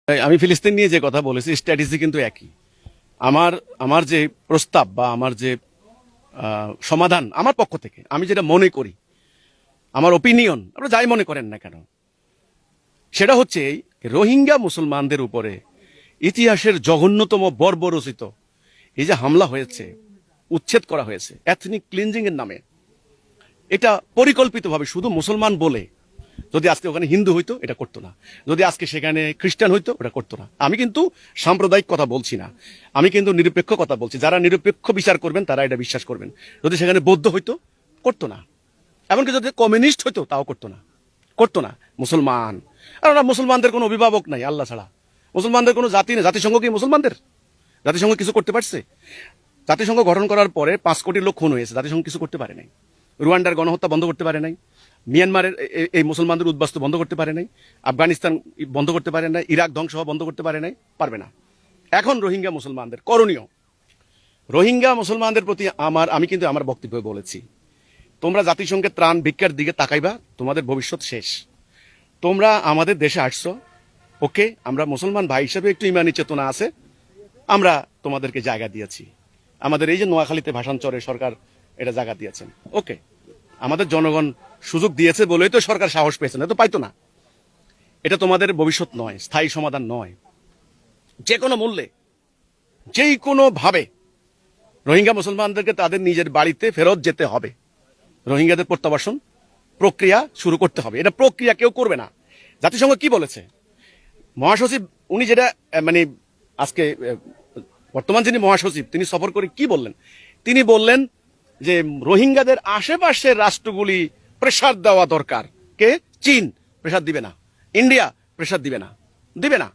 আমি ফিলিস্তিন নিয়ে যে কথা বলেছি স্ট্র্যাটেজি কিন্তু একই। আমার আমার যে প্রস্তাব বা আমার যে সমাধান আমার পক্ষ থেকে আমি যেটা মনে করি, আমার ওপিনিয়ন, আপনারা যাই মনে করেন না কেন, সেটা হচ্ছে এই রোহিঙ্গা মুসলমানদের উপরে ইতিহাসের জঘন্যতম বর্বরচিত এই যে হামলা হয়েছে, উচ্ছেদ করা হয়েছে এথনিক ক্লিনজিং এর নামে, এটা পরিকল্পিতভাবে শুধু মুসলমান বলে, যদি আজকে ওখানে হিন্দু হইতো এটা করতো না, যদি আজকে সেখানে খ্রিস্টান হইতো ওটা করতো না। আমি কিন্তু সাম্প্রদায়িক কথা বলছি না, আমি কিন্তু নিরপেক্ষ কথা বলছি। যারা নিরপেক্ষ বিচার করবেন তারা এটা বিশ্বাস করবেন। যদি সেখানে বৌদ্ধ হইতো করতো না, এমনকি যদি কমিউনিস্ট হইতো তাও করতো না, করতো না। মুসলমান, আর ওরা মুসলমানদের কোনো অভিভাবক নাই আল্লাহ ছাড়া, মুসলমানদের কোনো জাতি নেই। জাতিসংঘ কি মুসলমানদের? জাতিসংঘ কিছু করতে পারছে? জাতিসংঘ গঠন করার পরে 5 কোটি লোক খুন হয়েছে, জাতিসংঘ কিছু করতে পারে নাই। রুয়ান্ডার গণহত্যা বন্ধ করতে পারে নাই, মিয়ানমারের এই মুসলমানদের উদ্বাস্তু বন্ধ করতে পারে নাই, আফগানিস্তান বন্ধ করতে পারে নাই, ইরাক ধ্বংস হওয়া বন্ধ করতে পারে নাই, পারবে না। এখন রোহিঙ্গা মুসলমানদের করণীয়, রোহিঙ্গা মুসলমানদের প্রতি আমি কিন্তু আমার বক্তব্য বলেছি, তোমরা জাতিসংঘের ত্রাণ ভিক্ষার দিকে তাকাইবা, তোমাদের ভবিষ্যৎ শেষ। তোমরা আমাদের দেশে আসছো, ওকে, আমরা মুসলমান ভাই হিসেবে একটু ইমানি চেতনা আছে, আমরা তোমাদেরকে জায়গা দিয়েছি। আমাদের এই যে নোয়াখালীতে ভাষাঞ্চরে সরকার এটা জায়গা দিয়েছেন, ওকে, আমাদের জনগণ সুযোগ দিয়েছে বলেই তো সরকার সাহস পেয়েছে, না তো পাইতো না। এটা তোমাদের ভবিষ্যৎ নয়, স্থায়ী সমাধান নয়। যে কোনো মূল্যে, যেই কোনো ভাবে রোহিঙ্গা মুসলমানদেরকে তাদের নিজের বাড়িতে ফেরত যেতে হবে। রোহিঙ্গাদের প্রত্যাবাসন প্রক্রিয়া শুরু করতে হবে। এটা প্রক্রিয়া কেউ করবে না। জাতিসংঘ কি বলেছে? মহাসচিব উনি যেটা মানে আজকে বর্তমান যিনি মহাসচিব তিনি সফর করে কি বললেন? তিনি বললেন যে রোহিঙ্গাদের আশেপাশের রাষ্ট্রগুলি প্রেসার দেওয়া দরকার। কে? চীন প্রেসার দিবে না, ইন্ডিয়া প্রেসার দিবে না, দিবে না।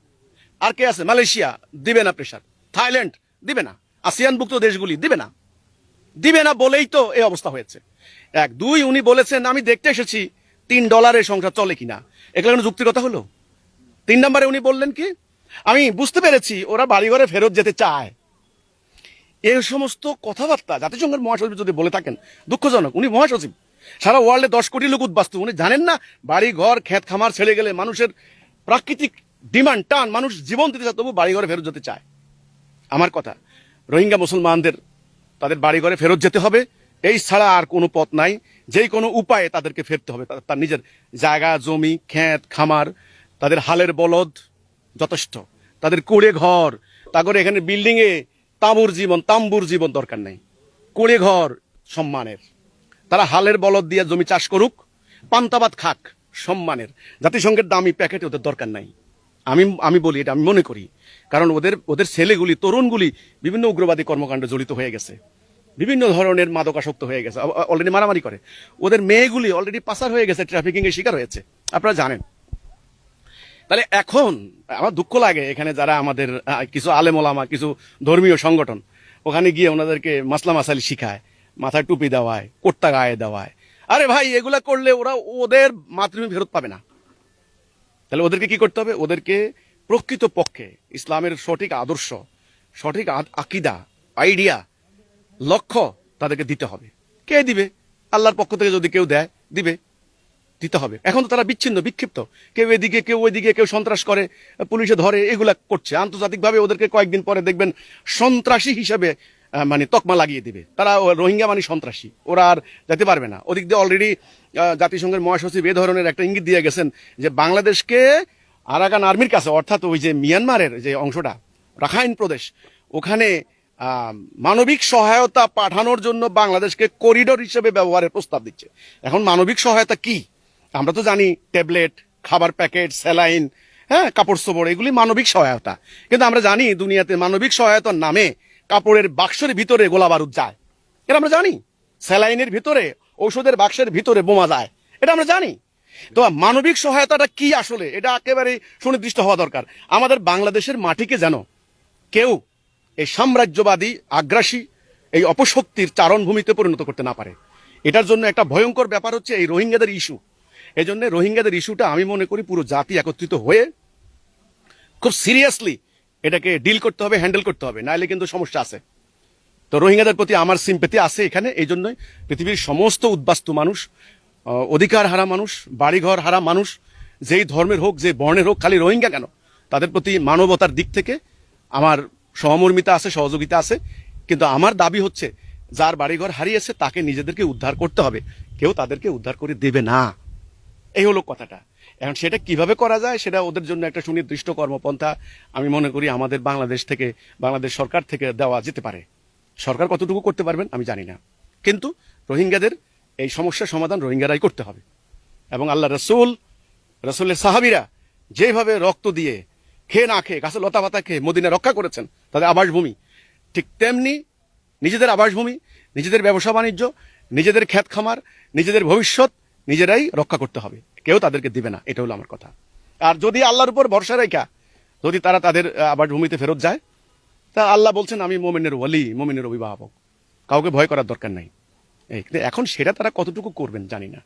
আর কে আছে? মালয়েশিয়া দিবে না প্রেসার, থাইল্যান্ড দিবে না, আসিয়ানভুক্ত দেশগুলি দিবে না, দিবে না বলেই তো এই অবস্থা হয়েছে। 1 2 উনি বলেছেন আমি দেখতে এসেছি $3 সংসার চলে কিনা, এগুলো কোনো যুক্তির কথা হলো? 3 নম্বরে উনি বললেন কি, আমি বুঝতে পেরেছি ওরা বাড়িঘরে ফেরত যেতে চায়। এই সমস্ত কথাবার্তা জাতিসংঘের মহাসচিব যদি বলে থাকেন, দুঃখজনক। উনি মহাসচিব, সারা ওয়ার্ল্ডে 10 কোটি লোক উদ্বাস্তু, উনি জানেন না বাড়ি ঘর ক্ষেত খামার ছেড়ে গেলে মানুষের প্রাকৃতিক ডিমান্ড টান, মানুষ জীবন দিতে চায় তবু বাড়ি ঘরে ফেরত যেতে চায়। আমার কথা, রোহিঙ্গা মুসলমানদের তাদের বাড়ি ঘরে ফেরত যেতে হবে, এই ছাড়া আর কোনো পথ নাই। যেই কোনো উপায়ে তাদেরকে ফিরতে হবে। তার নিজের জায়গা জমি ক্ষেত খামার, তাদের হালের বলদ যথেষ্ট, তাদের কুড়ে ঘর, তারপরে এখানে বিল্ডিং এ তাম্বুর জীবন দরকার নাই, কুড়ে ঘর সম্মানের। তারা হালের বলদ দিয়ে জমি চাষ করুক, পান্তাবাদ খাক সম্মানের। জাতিসংঘের দামি প্যাকেটে ওদের দরকার নাই। আমি বলি, এটা আমি মনে করি, কারণ ওদের ছেলেগুলি তরুণগুলি বিভিন্ন উগ্রবাদী কর্মকাণ্ডে জড়িত হয়ে গেছে, বিভিন্ন ধরনের মাদকাসক্ত হয়ে গেছে, অলরেডি মারামারি করে। ওদের মেয়েগুলি অলরেডি পাচার হয়ে গেছে, ট্রাফিকিং এর শিকার হয়েছে, আপনারা জানেন। তাহলে এখন আমার দুঃখ লাগে, এখানে যারা আমাদের কিছু আলেম ওলামা, কিছু ধর্মীয় সংগঠন ওখানে গিয়ে ওনাদেরকে মাসলা মাসালি শিখায়, মাথায় টুপি দেওয়ায়, কোট্টা গায়ে দেওয়ায়। আরে ভাই, এগুলা করলে ওরা ওদের মাতৃভূমি ফেরত পাবে না। তাহলে ওদেরকে কি করতে হবে? ওদেরকে প্রকৃত পক্ষে ইসলামের সঠিক আদর্শ, সঠিক আকিদা, আইডিয়া, লক্ষ্য তাদেরকে দিতে হবে। কে দিবে? আল্লাহর পক্ষ থেকে যদি কেউ দেয়, দিতে হবে। এখন তো তারা বিচ্ছিন্ন বিক্ষিপ্ত, কেউ এদিকে কেউ ওইদিকে, কেউ সন্ত্রাস করে, পুলিশে ধরে, এগুলা করছে। আন্তর্জাতিকভাবে ওদেরকে কয়েকদিন পরে দেখবেন সন্ত্রাসী হিসেবে মানে তকমা লাগিয়ে দিবে। তারা রোহিঙ্গা মানে সন্ত্রাসী, ওরা আর যেতে পারবে না। ওদিক দিয়ে অলরেডি জাতিসংঘের মহাসচিব এ ধরনের একটা ইঙ্গিত দিয়ে গেছেন যে বাংলাদেশকে আরাকান আর্মির কাছে, অর্থাৎ ওই যে মিয়ানমারের যে অংশটা রাখাইন প্রদেশ, ওখানে মানবিক সহায়তা পাঠানোর জন্য বাংলাদেশকে করিডোর হিসেবে ব্যবহারের প্রস্তাব দিচ্ছে। এখন মানবিক সহায়তা কি? আমরা তো জানি ট্যাবলেট, খাবার প্যাকেট, স্যালাইন, হ্যাঁ, কাপড় চোপড়, এগুলি মানবিক সহায়তা। কিন্তু আমরা জানি দুনিয়াতে মানবিক সহায়তার নামে কাপড়ের বাক্সের ভিতরে গোলা বারুদ যায়, এটা আমরা জানি। স্যালাইনের ভিতরে, ঔষধের বাক্সের ভিতরে বোমা যায়, এটা আমরা জানি। তো মানবিক সহায়তাটা কি আসলে, এটা একেবারে সুনির্দিষ্ট হওয়া দরকার। আমাদের বাংলাদেশের মাটিকে যেন কেউ এই সাম্রাজ্যবাদী আগ্রাসী এই অপশক্তির চারণভূমিতে পরিণত করতে না পারে। এটার জন্য একটা ভয়ঙ্কর ব্যাপার হচ্ছে এই রোহিঙ্গাদের ইস্যু। এই জন্য রোহিঙ্গাদের ইস্যুটা আমি মনে করি পুরো জাতি একত্রিত হয়ে খুব সিরিয়াসলি এটাকে ডিল করতে হবে, হ্যান্ডেল করতে হবে, নাইলে কিন্তু সমস্যা আছে। তো রোহিঙ্গাদের প্রতি আমার সিম্পেথি আছে এখানে। এই জন্যই পৃথিবীর সমস্ত উদ্বাস্তু মানুষ, অধিকার হারা মানুষ, বাড়িঘর হারা মানুষ, যেই ধর্মের হোক, যে বর্ণের হোক, খালি রোহিঙ্গা কেন, তাদের প্রতি মানবতার দিক থেকে আমার সহমর্মিতা আছে, সহযোগিতা আছে। কিন্তু আমার দাবি হচ্ছে যার বাড়িঘর হারিয়েছে তাকে নিজেদেরকে উদ্ধার করতে হবে, কেউ তাদেরকে উদ্ধার করে দেবে না। এই হলো কথাটা। এখন সেটা কিভাবে করা যায় সেটা ওদের জন্য একটা সুনির্দিষ্ট কর্মপন্থা আমি মনে করি আমাদের বাংলাদেশ সরকার থেকে দেওয়া যেতে পারে। সরকার কতটুকু করতে পারবেন আমি জানি না, কিন্তু রোহিঙ্গাদের এই সমস্যার সমাধান রোহিঙ্গারাই করতে হবে। এবং আল্লাহ রসুলের সাহাবীরা যেভাবে রক্ত দিয়ে খেয়ে না খেয়ে গাছে লতা পাতা খেয়ে মদিনা রক্ষা করেছেন তাদের আবাসভূমি, ঠিক তেমনি নিজেদের আবাসভূমি, নিজেদের ব্যবসা বাণিজ্য, নিজেদের ক্ষেত খামার, নিজেদের ভবিষ্যৎ নিজেরাই রক্ষা করতে হবে, কেউ তাদেরকে দিবে না। এটা হলো আমার কথা। আর যদি আল্লাহর উপর ভরসা রেখা যদি তারা তাদের আবাসভূমিতে ফেরত যায়, তা আল্লাহ বলছেন আমি মোমেনের ওয়ালি, মোমেনের অভিভাবক, কাউকে ভয় করার দরকার নাই। এই কিন্তু এখন সেটা তারা কতটুকু করবেন জানি না।